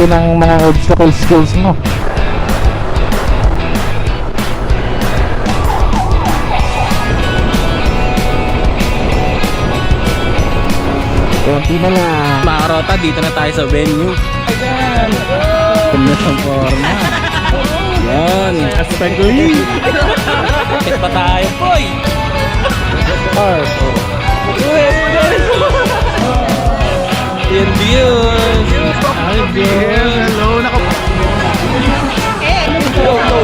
gamitin ang mga obstacle skills mo. Konti na lang. Mga karota, dito na tayo sa venue. Ayan! Ganda ng forma. Yan! Aspagli! Bakit pa tayo, boy? Yan yun! Hi, hello!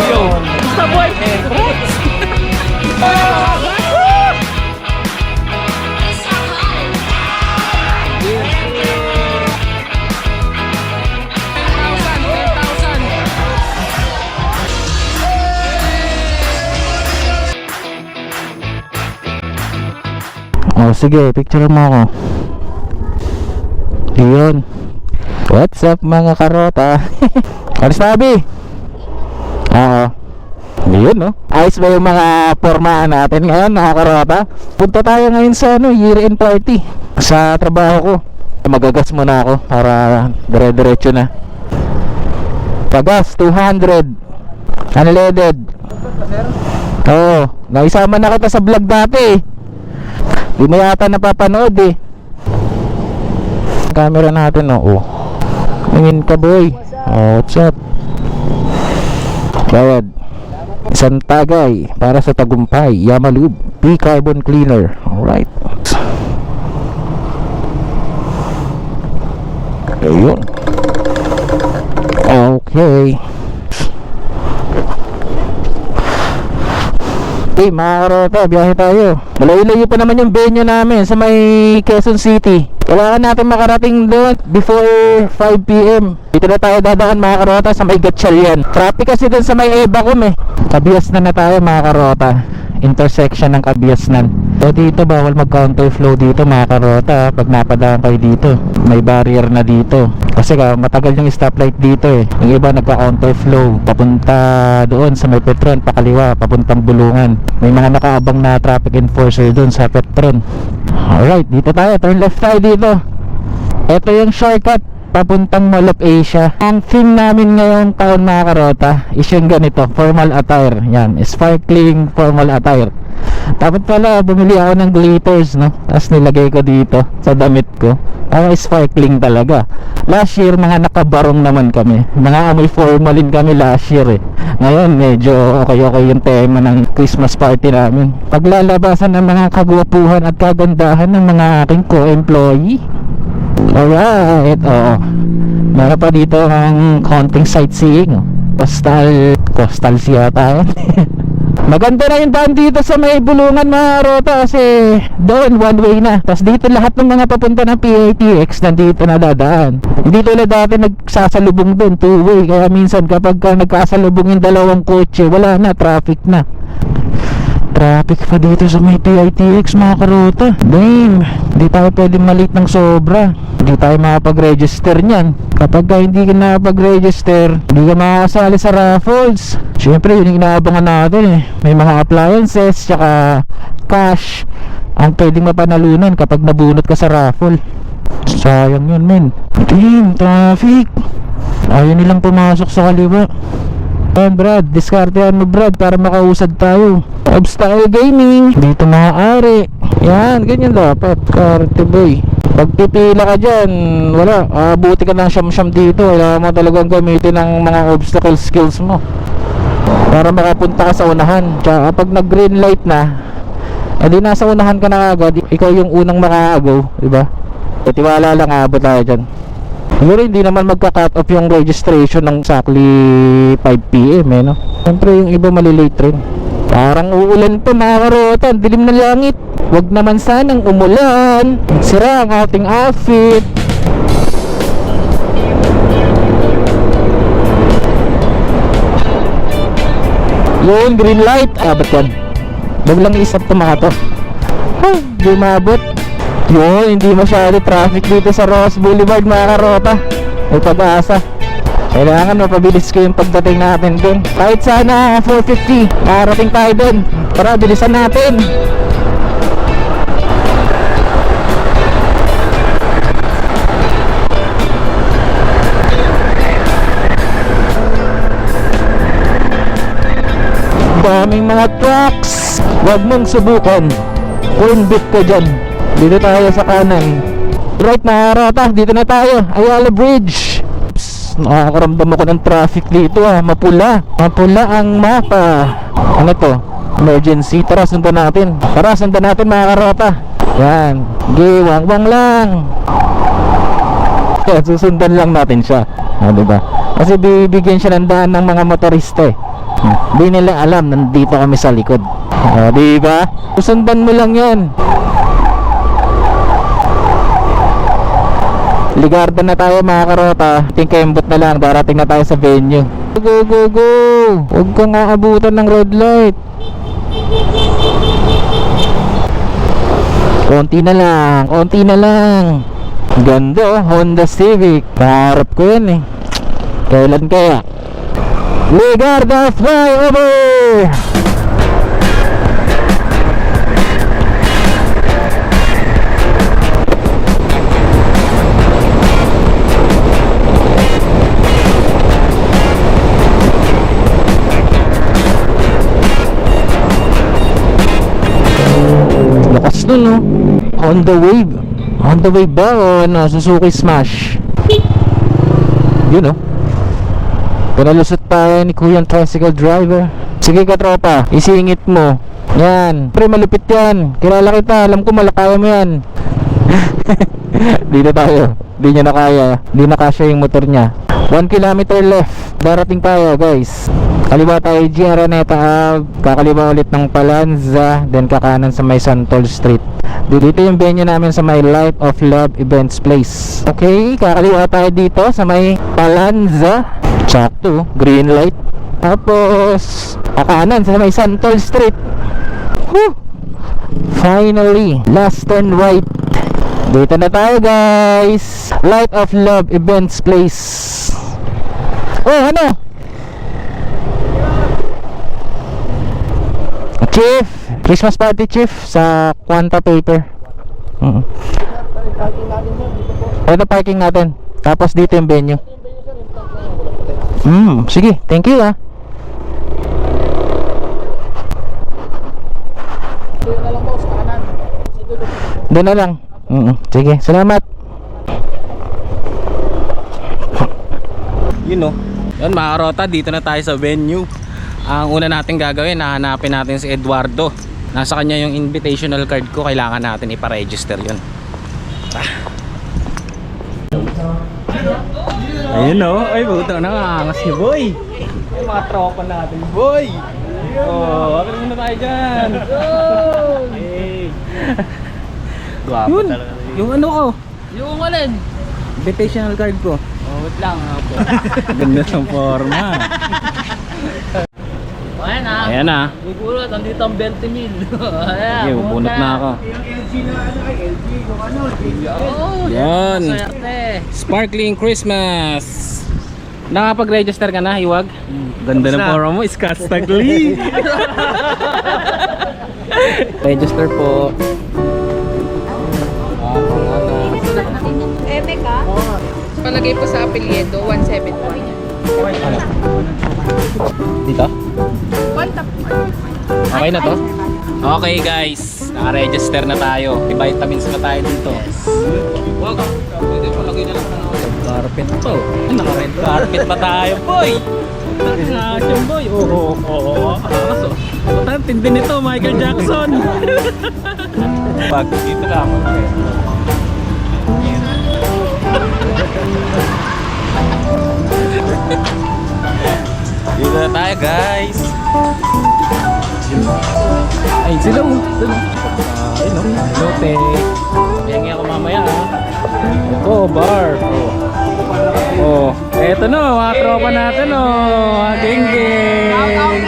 Yo! Basta boy! Oh, sige, picture mo ako. Yun. What's up mga karota? Ano sabi? Oo. Yun, no? Ayos ba yung mga formaan natin ngayon mga karota? Punta tayo ngayon sa year end party sa trabaho ko. Magagas muna ako para dire-diretso na. Pagas 200 unleaded. Oo, naisama na kita sa vlog dati eh. Di mo yata napapanood eh. Camera natin oh. Tingin ka boy. Oh, what's up? Bayad. Isang tagay para sa tagumpay. Yamalube P-Carbon Cleaner. Alright. Ayun. Okay. Okay mga karota, biyahe tayo. Malayo-layo pa naman yung venue namin sa may Quezon City. Kailangan natin makarating doon before 5 PM. Dito na tayo dadaan mga karota sa may Gatchalian. Traffic kasi doon sa may Ebacom eh. Kabiasnan na tayo mga karota. Intersection ng Kabiasnan. So dito bawal mag-counterflow dito mga karota. Pag napadaan kayo dito, may barrier na dito. Kasi matagal yung stoplight dito eh. Yung iba nagka-counterflow papunta doon sa may Petron, pakaliwa, papuntang Bulungan. May mga nakaabang na traffic enforcer doon sa Petron. Alright, dito tayo, turn left tayo dito. Ito yung shortcut papuntang Mall of Asia. Ang theme namin ngayong taon mga karota is yung ganito, formal attire. Yan, sparkling formal attire. Dapat pala bumili ako ng glitters, no? Tapos nilagay ko dito sa damit ko. Ang sparkling talaga. Last year mga nakabarong naman kami. Mga amoy formalin kami last year eh. Ngayon medyo okay yung tema ng Christmas party namin. Paglalabasan ng mga kagwapuhan at kagandahan ng mga aking co-employee. Alright, oo. Meron pa dito ang konting sightseeing. Coastal siya tayo. Maganda na yung daan dito sa may Bulungan mga rota kasi doon one way na. Tapos dito lahat ng mga papunta ng PATX nandito na dadaan. Hindi tulad dati nagsasalubong doon two way. Kaya minsan kapag nagkasalubong yung dalawang kotse, wala na, traffic na. Traffic pa dito sa may PITX mga karota. Damn, hindi tayo pwede malate ng sobra. Hindi tayo makapag-register nyan. Kapag hindi ka nakapag-register, hindi ka makakasali sa raffles. Siyempre yun yung inaabangan natin eh. May mga appliances, tsaka cash ang pwedeng mapanalunan kapag nabunot ka sa raffle. Sayang yun men. Damn, traffic. Ayaw nilang pumasok sa kaliwa. Yan Brad, diskartehan mo Brad para makausad tayo. Obstacle gaming, dito maaari. Yan, ganyan dapat, karte boy. Pag pipila ka dyan, wala, buti ka ng siyam-siyam dito. Kailangan mo talagang gamitin ng mga obstacle skills mo para makapunta ka sa unahan. Tsaka pag nag green light na, edi nasa unahan ka na agad. Ikaw yung unang makaagaw, diba? E tiwala lang, abot tayo dyan. Siguro hindi naman magka-cut off yung registration ng exactly 5 PM eh, no? Siyempre yung iba malilate rin. Parang uulan pa mga karota, dilim na langit. Wag naman sanang umulan. Sira ang ating outfit. Yun, green light. Ba't yan? Wag lang isap to mga to. Di mabot. Yun, hindi masyado traffic dito sa Ross Boulevard mga karota. May pag-asa. Kailangan mapabilis ko yung pagdating natin dun. Kahit sana 4:50 makarating tayo dun. Tara, bilisan natin. daming mga trucks. Huwag mong subukan. Corn beef ka dyan. Dito tayo sa kanan. Right na rata, dito na tayo. Ayala Bridge. Nakakaramdam ako ng traffic dito Mapula. Mapula ang mapa. Ano to? Emergency. Tara sundan natin. Tara sundan natin mga karota. Yan. Giwang-wang lang. Kaya susundan lang natin siya. Diba? Kasi bibigyan siya ng daan ng mga motorista Hindi nila alam nandito kami sa likod. Diba? Susundan mo lang yan. Ligarda na tayo mga karota. Tingkembot na lang. Darating na tayo sa venue. Go go go. Huwag kang aabutan ng red light. Konti na lang. Konti na lang. Ganda Honda Civic. Paharap ko yan Kailan kaya? Ligarda flyover. Lakas nun Honda Wave. Honda Wave ba o Suzuki Smash? Yun Pinalusot tayo ni Kuya tricycle driver. Sige ka tropa, isingit mo. Yan, pre malupit yan. Kilala kita, alam ko malakaya mo yan. Dito tayo. Di niya na kaya. Di na kasya yung motor niya. 1 kilometer left. Darating tayo guys. Kaliwa tayo G. Araneta Ave. Kakaliwa ulit ng Palanza. Then kakanan sa may Santol Street. Dito yung venue namin sa may Light of Love Events Place. Okay, kakaliwa tayo dito sa may Palanza. Sakto, green light. Tapos kakanan sa may Santol Street. Whew! Finally, last turn right. Dito na tayo guys. Light of Love Events Place. Oh, ano? Chief, Christmas party chief sa Quanta Paper. Ito parking natin. Tapos dito yung venue. Sige, thank you Doon na lang. Sige, salamat. Yun Yan mga karota, dito na tayo sa venue. Ang una natin gagawin, hahanapin natin si Eduardo. Nasa kanya yung invitational card ko. Kailangan natin iparegister yun. Ayun ay buto na angas ni boy. Ay mga tropa natin boy. Bakit muna tayo dyan? Hey. Guwapo talaga. Yung ano ko? Yung alin? Invitational card ko. Wait lang po. Ganda ng forma. Ayan na. Gugulat, andito ang 20 mil. Ayan. Okay, bunot na ako. Oh, yan. Swerte. Sparkling Christmas. Nakapag-register ka na, Hiwag? Ganda ng forma mo, Scott Stagli. Register po. Eme ka? Palagay po sa apelyido, 171. Dito? Contact. Okay na to? Okay guys, naka-register na tayo. May vitamins na tayo dito. Wag, pwede palagay na lang ng carpet to. Naka-red carpet pa tayo, boy. Nakasyon, boy. Oo. Kaso, ang tindi nito, Michael Jackson. Pag dito na ako. Dito na tayo guys. Ay, sila ayun hello te. Mayangi ako mamaya bar. Eto mga tropa natin geng-geng.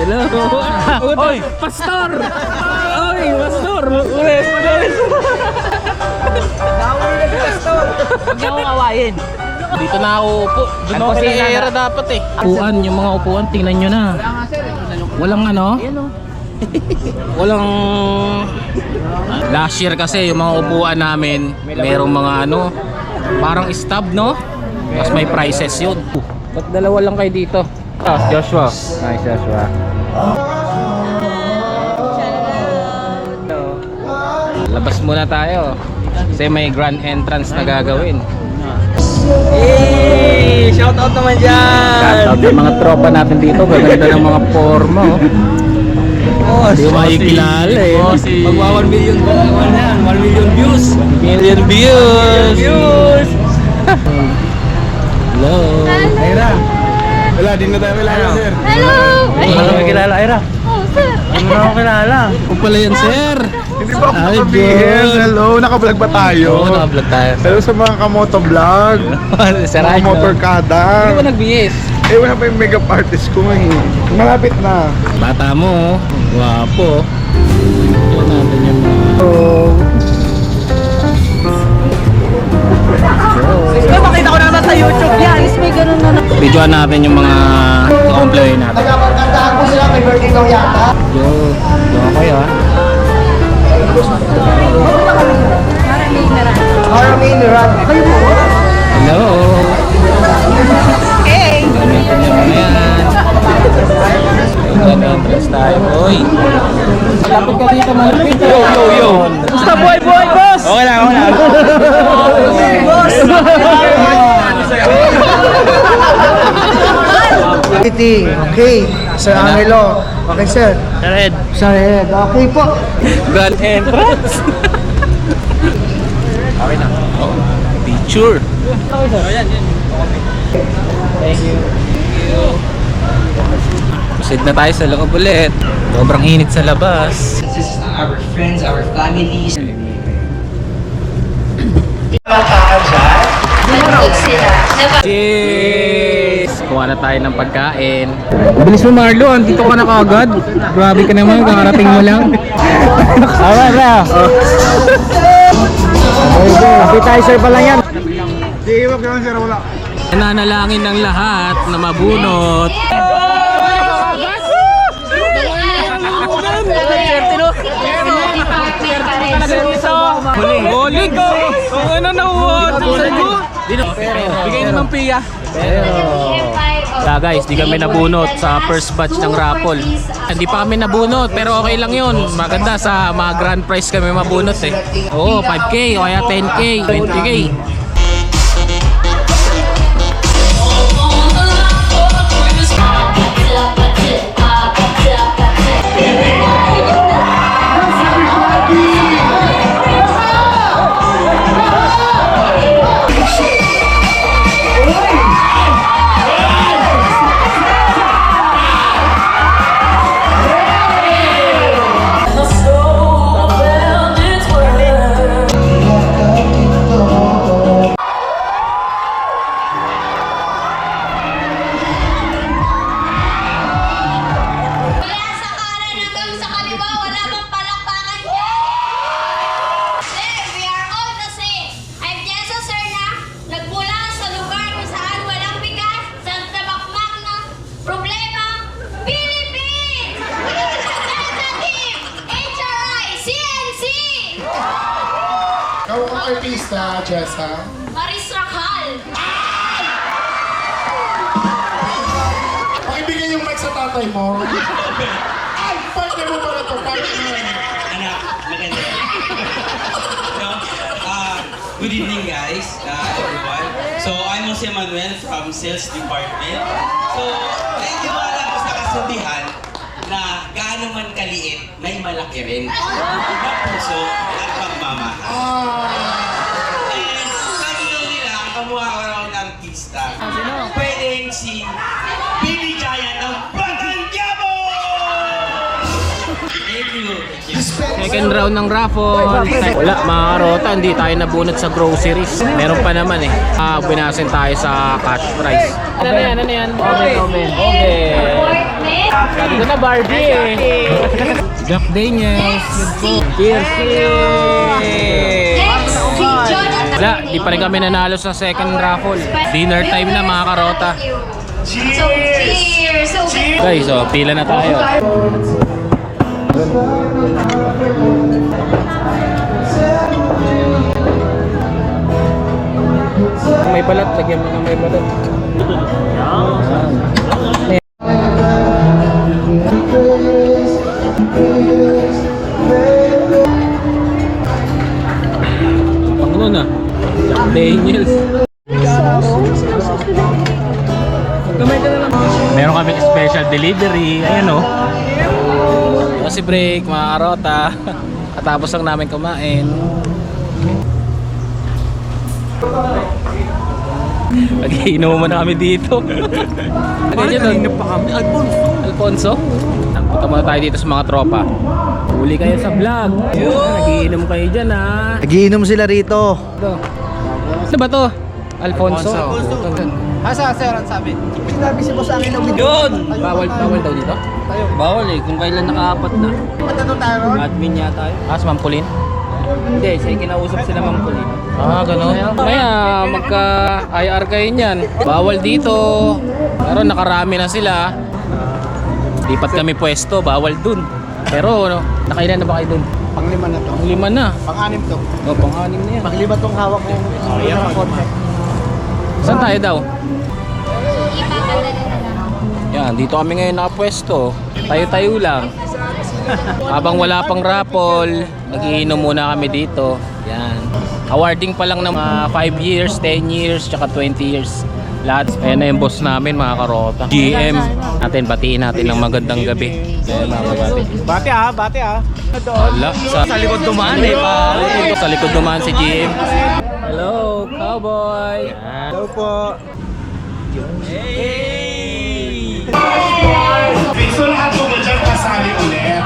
Hello. Oy, pastor. Oy, pastor. Ules. Huwag niyo akong awayin. Dito na ako upo. Doon ako sa era dapat Upuan, yung mga upuan, tingnan nyo na. Walang walang last year kasi yung mga upuan namin, merong mga parang stub, no? Mas may prices yun. Ba't dalawa lang kayo dito? Joshua. Nice, Joshua. Labas muna tayo. Kasi may grand entrance na gagawin. Hey! Shoutout naman dyan! Shoutout yung mga tropa natin dito. Gaganda ng mga forma. Oh. Hindi mo makikilala eh. Magwa 1 million naman yan. 1 million views! Million views! Views! Hello! Ira. Wala, di na tayo kilala, sir. Hello! Ay, Ano mo kilala, Ira? oh, sir. Ano mo kilala? Kung pala yan, sir! Hindi ba ako Ay, nakabihin? Diyos. Hello, nakablog ba tayo? Oo, naka-vlog tayo. Hello sa mga kamoto vlog. Sir Mga Raj, motor no? Hindi kadang. ba nag-BS? Eh, wala pa yung makeup artist ko ngayon. Malapit na. Bata mo, oh. Gwapo. Yan natin yung mga... Makita ko naman sa YouTube yan! May ganun na Videoan natin yung mga employee natin. Nagkakagandaan ko sila, may birthday daw yata. Yo, ako ah. Maraming run. Kayo po? Hello! Hey! Gamitin niyo mga yan. Ayan, entrance tayo, boy. Lapit ka dito, malapit. Yo! Basta buhay, boss! Okay lang, okay lang. Okay, Sir Angelo. Okay, sir. Red. Sir Ed. Okay po. Grand entrance. Okay na. Oh, picture. Thank you. Proceed na tayo sa loob ulit. Sobrang init sa labas. This is our friends, our families. Cheers! Kuha na tayo ng pagkain. Bilis mo, Marlo. Andito ka na kagad. Grabe ka naman. Kakarating mo lang. Tama na. Appetizer pa lang yan. Di, wag naman, sir. Wala. Nananalangin ng lahat na mabunot. Huling! Kung ano na-award! Bigay naman piya. Guys, di kami nabunot sa first batch ng raffle. Hindi pa kami nabunot, pero okay lang yun. Maganda sa mga grand prize kami mabunot eh. Oo, 5K o kaya 10K, 20K. Mula sa kanan hanggang sa kaliwa, wala bang palakpakan dyan? Sir, we are all the same. I'm Jessa, sir, na nagmula sa lugar kung saan walang bigas, sa tabakmak ng problema, Philippines! Delta Team, HRI, CNC! Ikaw ang artista, Jessa. Maris Racal! Pakibigay yung mic sa tatay mo. Ay, partner mo pala to. Partner. Anak, maganda. No? Good evening guys, everyone. So, I'm Jose Manuel from Sales Department. So, hindi mo alam ko sa kasabihan na gaano man kaliit, may malaki rin. Na puso at pagmamahal. And sabi daw nila, ang kamukha ko raw ng artista. Pwedeng si Baby Giant ng Batang Quiapo! Thank you. Second round ng raffle. Wala, mga karota, hindi tayo nabunot sa groceries. Meron pa naman eh. Binasin tayo sa cash prize. Ano yan? Okay. Sabi ko na Barbie eh. Jack Daniels. Cheers! Next, si Jonathan. Wala, di pa rin kami nanalo sa second raffle. Dinner time na mga karota. So, cheers! So, Guys, so pila na tayo. May balat, lagyan mo ng may balat. Daniels. Meron kami special delivery. Ayan o. Kasi break, mga karota. Katapos lang namin kumain. Nag-iinuman na kami dito. Kanina pa kami. Alfonso? Punta muna tayo dito sa mga tropa. Huli kayo sa vlog. Nag-iinom kayo dyan ha. Nagiinom sila rito. Ano ba to? Alfonso? Asa, sir, ang sabi? Sinabi si boss akin ng Yun! Bawal daw dito? Bawal eh, kung kailan nakaapat na. Patato tayo ron? Admin yata yun. Ah, sa Mampulin? Hindi, siya kinausap sila Mangkulit. Ah, gano'n. Maya, magka-IR kayo niyan. Bawal dito. Pero nakarami na sila. Lipat kami pwesto, bawal dun. Pero, ano, nakailan na ba kayo dun? Panglima na to. Ang lima na. Pang-anim to. O, pang-anim na yan. Panglima tong hawak ko. Saan tayo daw? Ipapagdala na lang. Yan, dito kami ngayon nakapwesto. Tayo-tayo lang. Habang wala pang raffle, nag-iinom muna kami dito. Yan. Awarding pa lang ng 5 years, 10 years, tsaka 20 years. Lahat. Ayan na yung boss namin, mga karota. GM. Natin, batiin natin ng magandang gabi. Ayan, mga kabati. Bate ah. Wala. Sa likod dumaan eh, pare. Sa likod dumaan si GM. Hello, cowboy. Hello po. So lahat po ba dyan kasali ulit?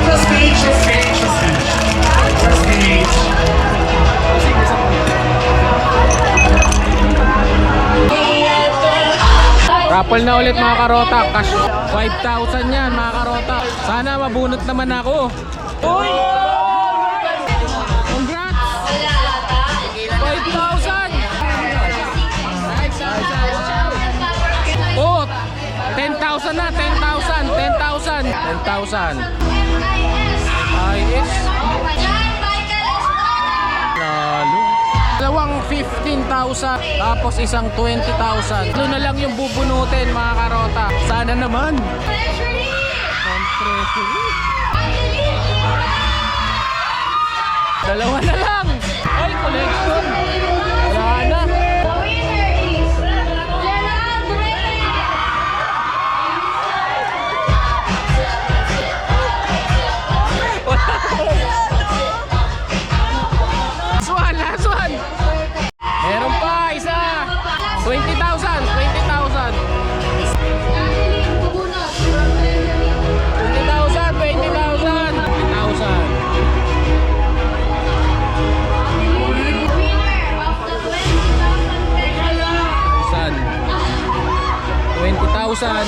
Sa stage, sa stage, sa stage. Sa stage. Raffle na ulit mga karota. Cash 5,000 yan mga karota. Sana mabunot naman ako. Uy! Congrats! 5,000! Oh! 10,000 na! 10,000! 10,000! 10,000! IS! Lalo! Dalawang 15,000 tapos isang 20,000. Ito na lang yung bubunutin mga karota. Sana naman. Dalawa na lang. Ay, collection. Wala na. Last one. Meron pa isa. 20,000. 20,000. 20,000.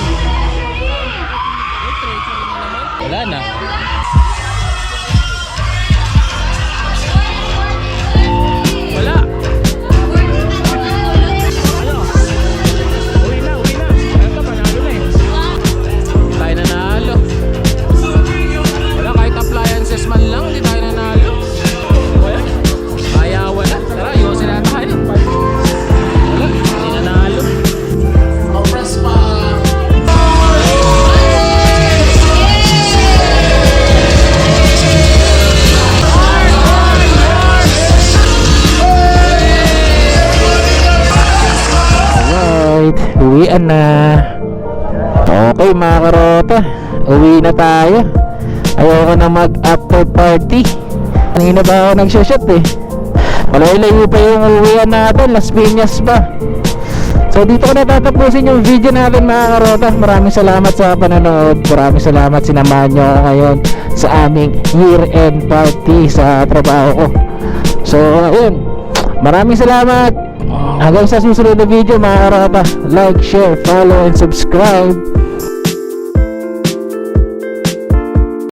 Wala na. Wala. Uwi na. Ito, panalo na eh. Tayo nanalo. Wala, kahit appliances man lang, hindi tayo nanalo. Wala. Ayawan na. Tara, iwasin na tayo. Wala, hindi nanalo. Press pa. Alright, uwian na. Okay mga karota, uwi na tayo. Ayoko na mag after party. Kanina ba ako nagsashot eh. Malayo pa yung uwian natin, Las Piñas pa. So dito ko natatapusin yung video natin mga karota. Maraming salamat sa panonood. Maraming salamat, sinamahan nyo ako ngayon sa aming year-end party sa trabaho ko. So ayun, maraming salamat. Hanggang sa susunod na video mga karota. Like, share, follow, and subscribe.